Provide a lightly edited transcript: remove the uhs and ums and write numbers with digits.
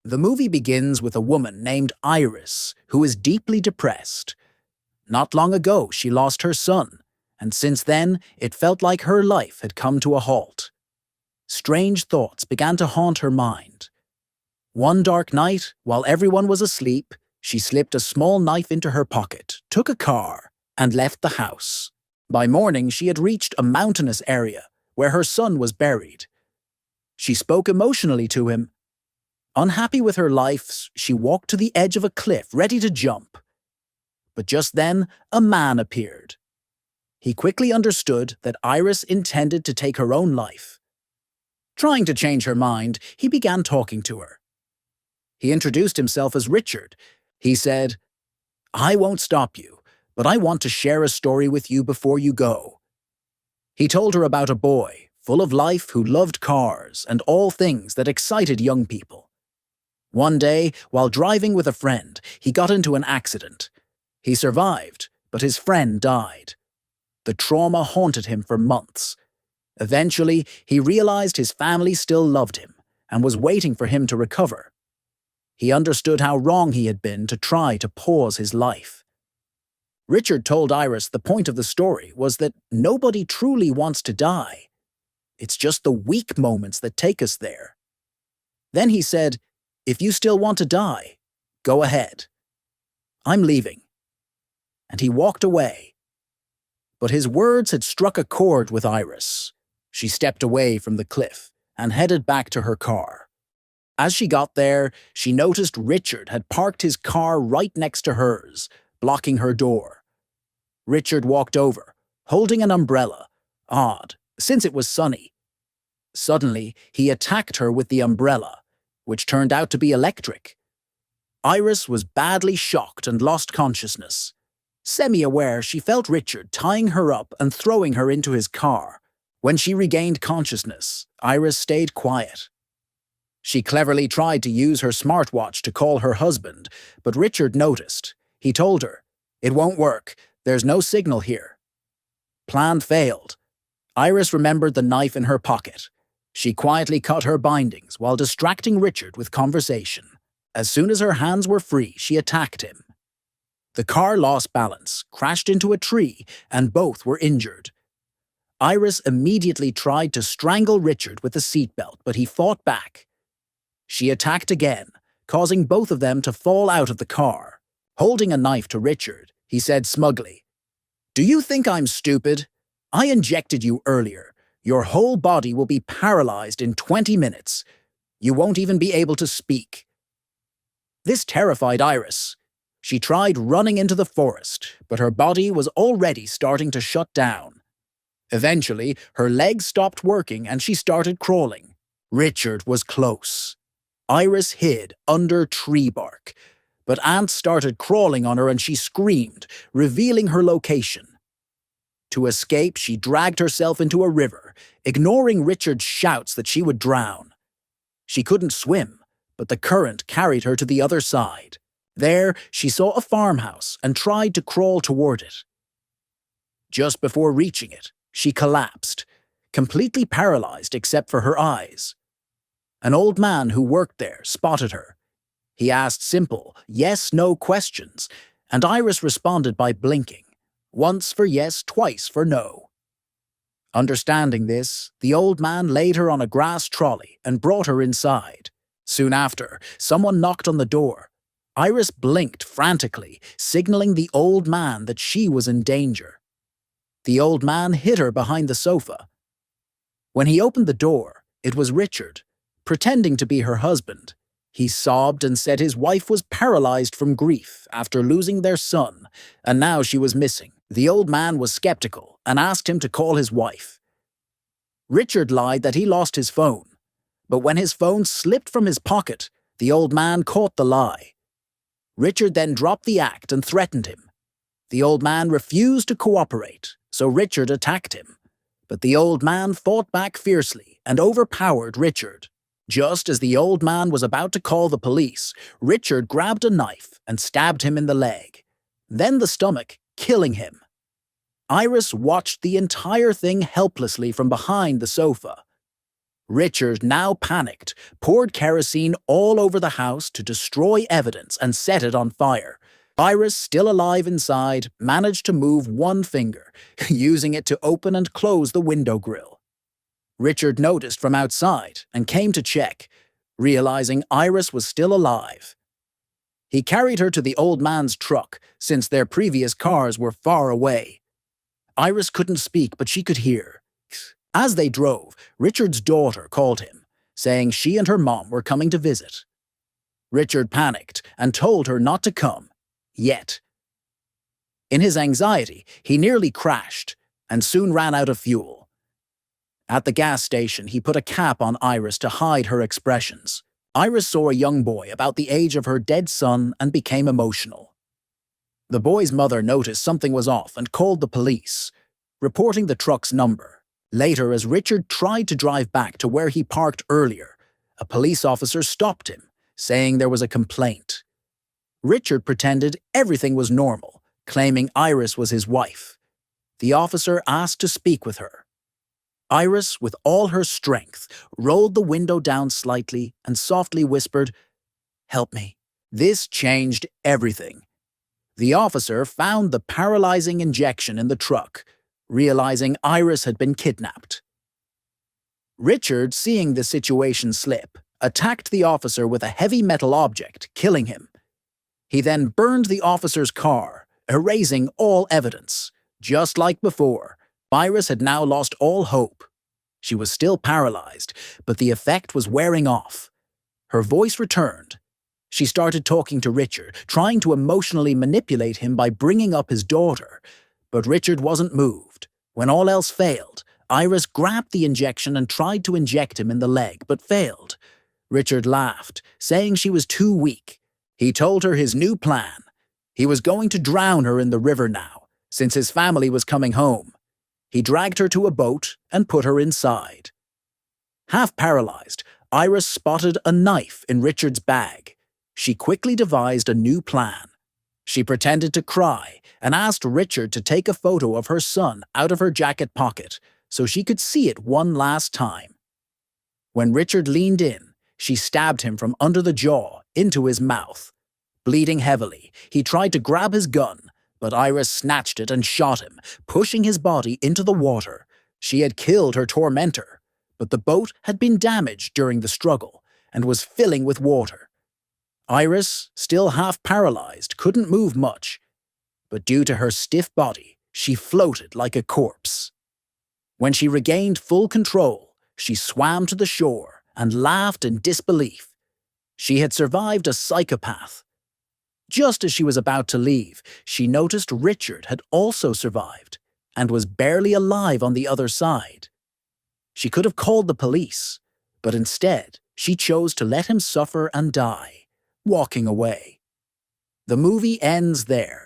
The movie begins with a woman named Iris who is deeply depressed. Not long ago, she lost her son, and since then, it felt like her life had come to a halt. Strange thoughts began to haunt her mind. One dark night, while everyone was asleep, she slipped a small knife into her pocket, took a car, and left the house. By morning, she had reached a mountainous area where her son was buried. She spoke emotionally to him. Unhappy with her life, she walked to the edge of a cliff, ready to jump. But just then, a man appeared. He quickly understood that Iris intended to take her own life. Trying to change her mind, he began talking to her. He introduced himself as Richard. He said, "I won't stop you, but I want to share a story with you before you go." He told her about a boy, full of life, who loved cars and all things that excited young people. One day, while driving with a friend, he got into an accident. He survived, but his friend died. The trauma haunted him for months. Eventually, he realized his family still loved him and was waiting for him to recover. He understood how wrong he had been to try to pause his life. Richard told Iris the point of the story was that nobody truly wants to die. It's just the weak moments that take us there. Then he said, "If you still want to die, go ahead. I'm leaving." And he walked away. But his words had struck a chord with Iris. She stepped away from the cliff and headed back to her car. As she got there, she noticed Richard had parked his car right next to hers, blocking her door. Richard walked over, holding an umbrella. Odd, since it was sunny. Suddenly, he attacked her with the umbrella, which turned out to be electric. Iris was badly shocked and lost consciousness. Semi-aware, she felt Richard tying her up and throwing her into his car. When she regained consciousness, Iris stayed quiet. She cleverly tried to use her smartwatch to call her husband, but Richard noticed. He told her, "It won't work. There's no signal here." Plan failed. Iris remembered the knife in her pocket. She quietly cut her bindings while distracting Richard with conversation. As soon as her hands were free, she attacked him. The car lost balance, crashed into a tree, and both were injured. Iris immediately tried to strangle Richard with a seatbelt, but he fought back. She attacked again, causing both of them to fall out of the car. Holding a knife to Richard, he said smugly, "Do you think I'm stupid? I injected you earlier. Your whole body will be paralyzed in 20 minutes. You won't even be able to speak." This terrified Iris. She tried running into the forest, but her body was already starting to shut down. Eventually, her legs stopped working and she started crawling. Richard was close. Iris hid under tree bark, but ants started crawling on her and she screamed, revealing her location. To escape, she dragged herself into a river, ignoring Richard's shouts that she would drown. She couldn't swim, but the current carried her to the other side. There, she saw a farmhouse and tried to crawl toward it. Just before reaching it, she collapsed, completely paralyzed except for her eyes. An old man who worked there spotted her. He asked simple, yes-no questions, and Iris responded by blinking. Once for yes, twice for no. Understanding this, the old man laid her on a grass trolley and brought her inside. Soon after, someone knocked on the door. Iris blinked frantically, signaling the old man that she was in danger. The old man hid her behind the sofa. When he opened the door, it was Richard, pretending to be her husband. He sobbed and said his wife was paralyzed from grief after losing their son, and now she was missing. The old man was skeptical and asked him to call his wife. Richard lied that he lost his phone, but when his phone slipped from his pocket, the old man caught the lie. Richard then dropped the act and threatened him. The old man refused to cooperate, so Richard attacked him. But the old man fought back fiercely and overpowered Richard. Just as the old man was about to call the police, Richard grabbed a knife and stabbed him in the leg, then the stomach, killing him. Iris watched the entire thing helplessly from behind the sofa. Richard, now panicked, poured kerosene all over the house to destroy evidence and set it on fire. Iris, still alive inside, managed to move one finger, using it to open and close the window grill. Richard noticed from outside and came to check, realizing Iris was still alive. He carried her to the old man's truck, since their previous cars were far away. Iris couldn't speak, but she could hear. As they drove, Richard's daughter called him, saying she and her mom were coming to visit. Richard panicked and told her not to come, yet. In his anxiety, he nearly crashed and soon ran out of fuel. At the gas station, he put a cap on Iris to hide her expressions. Iris saw a young boy about the age of her dead son and became emotional. The boy's mother noticed something was off and called the police, reporting the truck's number. Later, as Richard tried to drive back to where he parked earlier, a police officer stopped him, saying there was a complaint. Richard pretended everything was normal, claiming Iris was his wife. The officer asked to speak with her. Iris, with all her strength, rolled the window down slightly and softly whispered, "Help me." This changed everything. The officer found the paralyzing injection in the truck, realizing Iris had been kidnapped. Richard, seeing the situation slip, attacked the officer with a heavy metal object, killing him. He then burned the officer's car, erasing all evidence. Just like before, Iris had now lost all hope. She was still paralyzed, but the effect was wearing off. Her voice returned. She started talking to Richard, trying to emotionally manipulate him by bringing up his daughter. But Richard wasn't moved. When all else failed, Iris grabbed the injection and tried to inject him in the leg, but failed. Richard laughed, saying she was too weak. He told her his new plan. He was going to drown her in the river now, since his family was coming home. He dragged her to a boat and put her inside. Half paralyzed, Iris spotted a knife in Richard's bag. She quickly devised a new plan. She pretended to cry and asked Richard to take a photo of her son out of her jacket pocket so she could see it one last time. When Richard leaned in, she stabbed him from under the jaw into his mouth. Bleeding heavily, he tried to grab his gun, but Iris snatched it and shot him, pushing his body into the water. She had killed her tormentor, but the boat had been damaged during the struggle and was filling with water. Iris, still half paralyzed, couldn't move much, but due to her stiff body, she floated like a corpse. When she regained full control, she swam to the shore and laughed in disbelief. She had survived a psychopath. Just as she was about to leave, she noticed Richard had also survived and was barely alive on the other side. She could have called the police, but instead she chose to let him suffer and die, walking away. The movie ends there.